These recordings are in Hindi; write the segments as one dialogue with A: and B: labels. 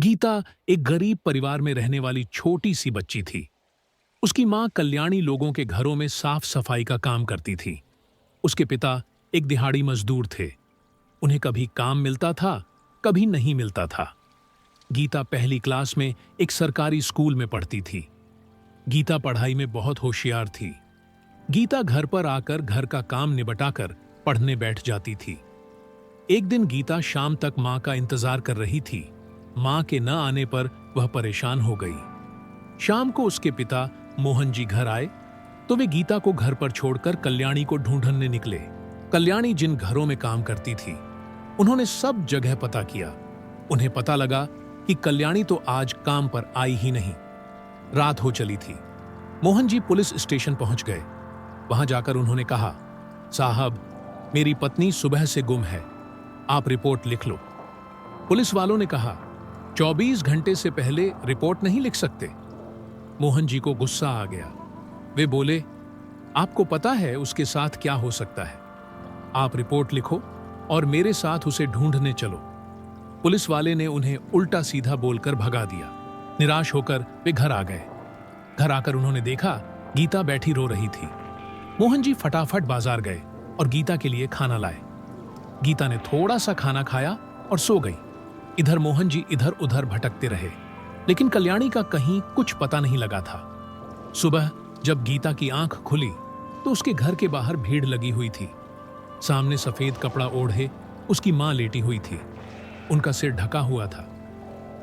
A: गीता एक गरीब परिवार में रहने वाली छोटी सी बच्ची थी। उसकी मां कल्याणी लोगों के घरों में साफ सफाई का काम करती थी। उसके पिता एक दिहाड़ी मजदूर थे। उन्हें कभी काम मिलता था, कभी नहीं मिलता था। गीता पहली क्लास में एक सरकारी स्कूल में पढ़ती थी। गीता पढ़ाई में बहुत होशियार थी। गीता घर पर आकर घर का काम निपटाकर पढ़ने बैठ जाती थी। एक दिन गीता शाम तक मां का इंतजार कर रही थी। मां के न आने पर वह परेशान हो गई। शाम को उसके पिता मोहन जी घर आए तो वे गीता को घर पर छोड़कर कल्याणी को ढूंढने निकले। कल्याणी जिन घरों में काम करती थी, उन्होंने सब जगह पता किया। उन्हें पता लगा कि कल्याणी तो आज काम पर आई ही नहीं। रात हो चली थी। मोहन जी पुलिस स्टेशन पहुंच गए। वहां जाकर उन्होंने कहा, साहब, मेरी पत्नी सुबह से गुम है, आप रिपोर्ट लिख लो। पुलिस वालों ने कहा, 24 घंटे से पहले रिपोर्ट नहीं लिख सकते। मोहन जी को गुस्सा आ गया। वे बोले, आपको पता है उसके साथ क्या हो सकता है। आप रिपोर्ट लिखो और मेरे साथ उसे ढूंढने चलो। पुलिस वाले ने उन्हें उल्टा सीधा बोलकर भगा दिया। निराश होकर वे घर आ गए। घर आकर उन्होंने देखा गीता बैठी रो रही थी। मोहन जी फटाफट बाजार गए और गीता के लिए खाना लाए। गीता ने थोड़ा सा खाना खाया और सो गई। इधर मोहन जी इधर उधर भटकते रहे, लेकिन कल्याणी का कहीं कुछ पता नहीं लगा था। सुबह जब गीता की आंख खुली तो उसके घर के बाहर भीड़ लगी हुई थी। सामने सफेद कपड़ा ओढ़े उसकी मां लेटी हुई थी। उनका सिर ढका हुआ था।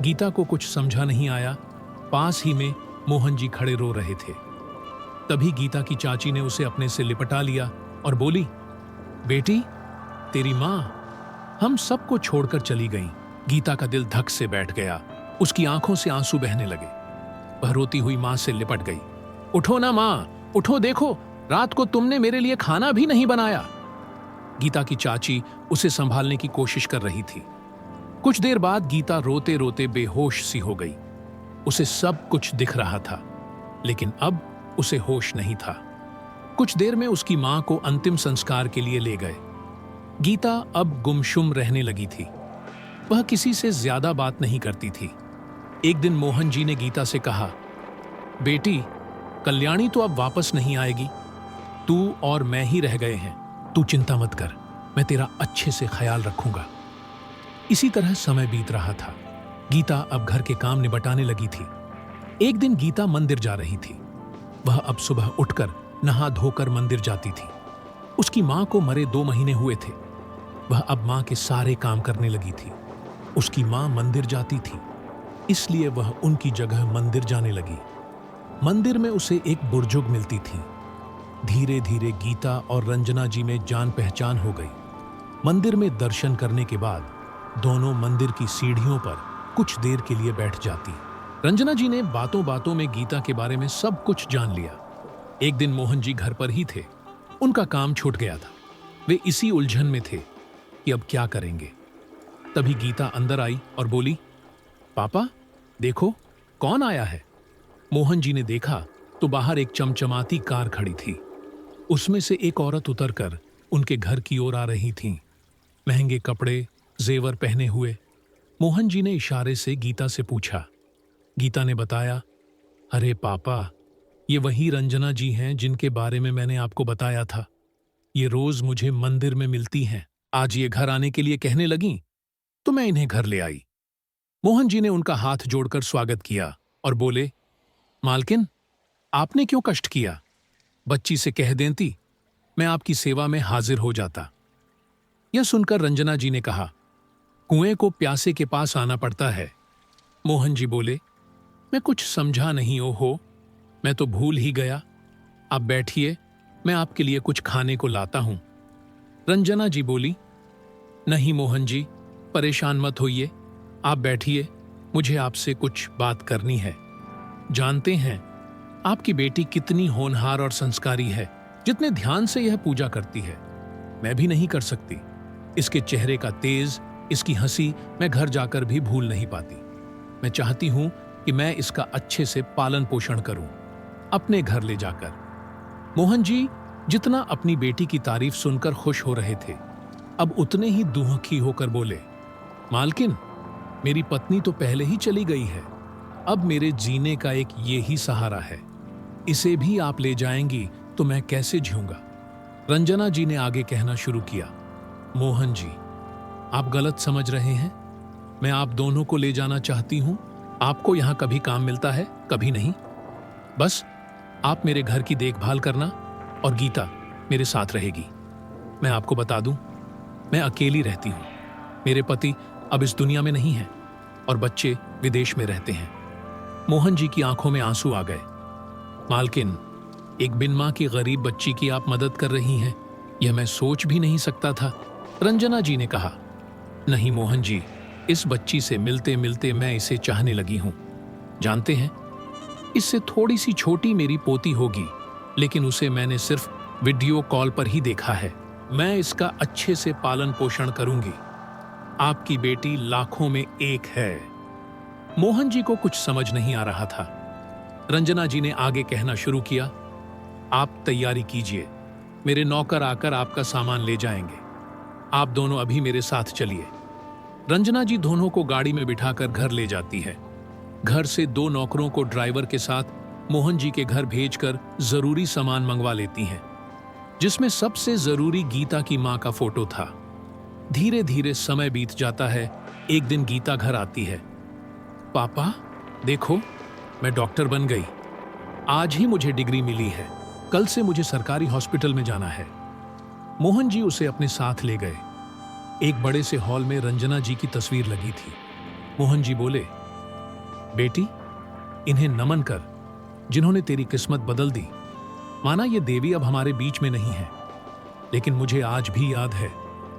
A: गीता को कुछ समझा नहीं आया। पास ही में मोहन जी खड़े रो रहे थे। तभी गीता की चाची ने उसे अपने से लिपटा लिया और बोली, बेटी, तेरी मां हम सबको छोड़कर चली गई। गीता का दिल धक से बैठ गया। उसकी आंखों से आंसू बहने लगे। वह रोती हुई मां से लिपट गई। उठो ना मां, उठो, देखो रात को तुमने मेरे लिए खाना भी नहीं बनाया। गीता की चाची उसे संभालने की कोशिश कर रही थी। कुछ देर बाद गीता रोते रोते बेहोश सी हो गई। उसे सब कुछ दिख रहा था, लेकिन अब उसे होश नहीं था। कुछ देर में उसकी मां को अंतिम संस्कार के लिए ले गए। गीता अब गुमशुम रहने लगी थी। वह किसी से ज्यादा बात नहीं करती थी। एक दिन मोहन जी ने गीता से कहा, बेटी, कल्याणी तो अब वापस नहीं आएगी। तू और मैं ही रह गए हैं। तू चिंता मत कर, मैं तेरा अच्छे से ख्याल रखूंगा। इसी तरह समय बीत रहा था। गीता अब घर के काम निपटाने लगी थी। एक दिन गीता मंदिर जा रही थी। वह अब सुबह उठकर नहा धोकर मंदिर जाती थी। उसकी मां को मरे 2 महीने हुए थे। वह अब मां के सारे काम करने लगी थी। उसकी मां मंदिर जाती थी, इसलिए वह उनकी जगह मंदिर जाने लगी। मंदिर में उसे एक बुजुर्ग मिलती थी। धीरे धीरे गीता और रंजना जी में जान पहचान हो गई। मंदिर में दर्शन करने के बाद दोनों मंदिर की सीढ़ियों पर कुछ देर के लिए बैठ जाती। रंजना जी ने बातों बातों में गीता के बारे में सब कुछ जान लिया। एक दिन मोहन जी घर पर ही थे। उनका काम छूट गया था। वे इसी उलझन में थे कि अब क्या करेंगे। तभी गीता अंदर आई और बोली, पापा, देखो कौन आया है। मोहन जी ने देखा तो बाहर एक चमचमाती कार खड़ी थी। उसमें से एक औरत उतरकर उनके घर की ओर आ रही थी। महंगे कपड़े, जेवर पहने हुए। मोहन जी ने इशारे से गीता से पूछा। गीता ने बताया, अरे पापा, ये वही रंजना जी हैं जिनके बारे में मैंने आपको बताया था। ये रोज मुझे मंदिर में मिलती हैं। आज ये घर आने के लिए कहने लगी तो मैं इन्हें घर ले आई। मोहन जी ने उनका हाथ जोड़कर स्वागत किया और बोले, मालकिन, आपने क्यों कष्ट किया? बच्ची से कह देती, मैं आपकी सेवा में हाजिर हो जाता। यह सुनकर रंजना जी ने कहा, कुएं को प्यासे के पास आना पड़ता है। मोहन जी बोले, मैं कुछ समझा नहीं हो, मैं तो भूल ही गया। आप बैठिए, मैं आपके लिए कुछ खाने को लाता हूं। रंजना जी बोली, नहीं मोहन जी, परेशान मत होइए, आप बैठिए, मुझे आपसे कुछ बात करनी है। जानते हैं आपकी बेटी कितनी होनहार और संस्कारी है। जितने ध्यान से यह पूजा करती है, मैं भी नहीं कर सकती। इसके चेहरे का तेज, इसकी हंसी मैं घर जाकर भी भूल नहीं पाती। मैं चाहती हूं कि मैं इसका अच्छे से पालन पोषण करूं, अपने घर ले जाकर। मोहन जी जितना अपनी बेटी की तारीफ सुनकर खुश हो रहे थे, अब उतने ही दुखी होकर बोले, मालकिन, मेरी पत्नी तो पहले ही चली गई है। अब मेरे जीने का एक ये ही सहारा है। इसे भी आप ले जाएंगी तो मैं कैसे जीऊंगा? रंजना जी ने आगे कहना शुरू किया। मोहन जी, आप गलत समझ रहे हैं। मैं आप दोनों को ले जाना चाहती हूं। आपको यहां कभी काम मिलता है, कभी नहीं। बस आप मेरे घर की देखभाल करना और गीता मेरे साथ रहेगी। मैं आपको बता दूं, मैं अकेली रहती हूं। मेरे पति अब इस दुनिया में नहीं हैं और बच्चे विदेश में रहते हैं। मोहन जी की आंखों में आंसू आ गए। मालकिन, एक बिन मां की गरीब बच्ची की आप मदद कर रही हैं, यह मैं सोच भी नहीं सकता था। रंजना जी ने कहा, नहीं मोहन जी, इस बच्ची से मिलते मिलते मैं इसे चाहने लगी हूं। जानते हैं, इससे थोड़ी सी छोटी मेरी पोती होगी, लेकिन उसे मैंने सिर्फ वीडियो कॉल पर ही देखा है। मैं इसका अच्छे से पालन पोषण करूंगी। आपकी बेटी लाखों में एक है। मोहन जी को कुछ समझ नहीं आ रहा था। रंजना जी ने आगे कहना शुरू किया, आप तैयारी कीजिए, मेरे नौकर आकर आपका सामान ले जाएंगे। आप दोनों अभी मेरे साथ चलिए। रंजना जी दोनों को गाड़ी में बिठाकर घर ले जाती है। घर से 2 नौकरों को ड्राइवर के साथ मोहन जी के घर भेजकर जरूरी सामान मंगवा लेती हैं, जिसमें सबसे जरूरी गीता की मां का फोटो था। धीरे धीरे समय बीत जाता है। एक दिन गीता घर आती है। पापा, देखो, मैं डॉक्टर बन गई। आज ही मुझे डिग्री मिली है। कल से मुझे सरकारी हॉस्पिटल में जाना है। मोहन जी उसे अपने साथ ले गए। एक बड़े से हॉल में रंजना जी की तस्वीर लगी थी। मोहन जी बोले, बेटी, इन्हें नमन कर, जिन्होंने तेरी किस्मत बदल दी। माना ये देवी अब हमारे बीच में नहीं है, लेकिन मुझे आज भी याद है,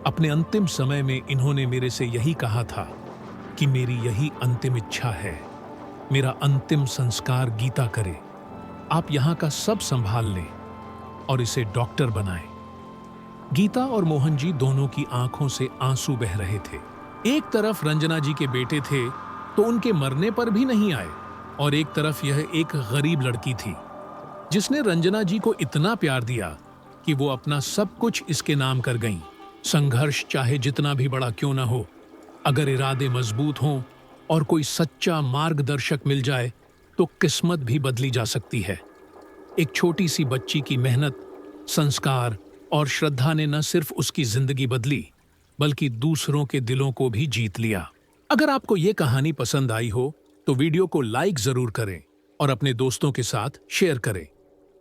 A: अपने अंतिम समय में इन्होंने मेरे से यही कहा था कि मेरी यही अंतिम इच्छा है, मेरा अंतिम संस्कार गीता करे। आप यहां का सब संभाल लें और इसे डॉक्टर बनाएं। गीता और मोहन जी दोनों की आंखों से आंसू बह रहे थे। एक तरफ रंजना जी के बेटे थे तो उनके मरने पर भी नहीं आए, और एक तरफ यह एक गरीब लड़की थी जिसने रंजना जी को इतना प्यार दिया कि वो अपना सब कुछ इसके नाम कर गईं। संघर्ष चाहे जितना भी बड़ा क्यों ना हो, अगर इरादे मजबूत हों और कोई सच्चा मार्गदर्शक मिल जाए तो किस्मत भी बदली जा सकती है। एक छोटी सी बच्ची की मेहनत, संस्कार और श्रद्धा ने न सिर्फ उसकी जिंदगी बदली, बल्कि दूसरों के दिलों को भी जीत लिया। अगर आपको ये कहानी पसंद आई हो तो वीडियो को लाइक जरूर करें और अपने दोस्तों के साथ शेयर करें।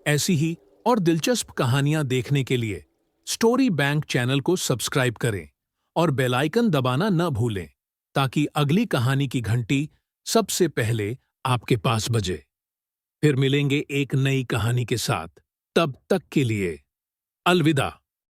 A: ऐसी ही और दिलचस्प कहानियां देखने के लिए स्टोरी बैंक चैनल को सब्सक्राइब करें और बेल आइकन दबाना न भूलें, ताकि अगली कहानी की घंटी सबसे पहले आपके पास बजे। फिर मिलेंगे एक नई कहानी के साथ। तब तक के लिए अलविदा।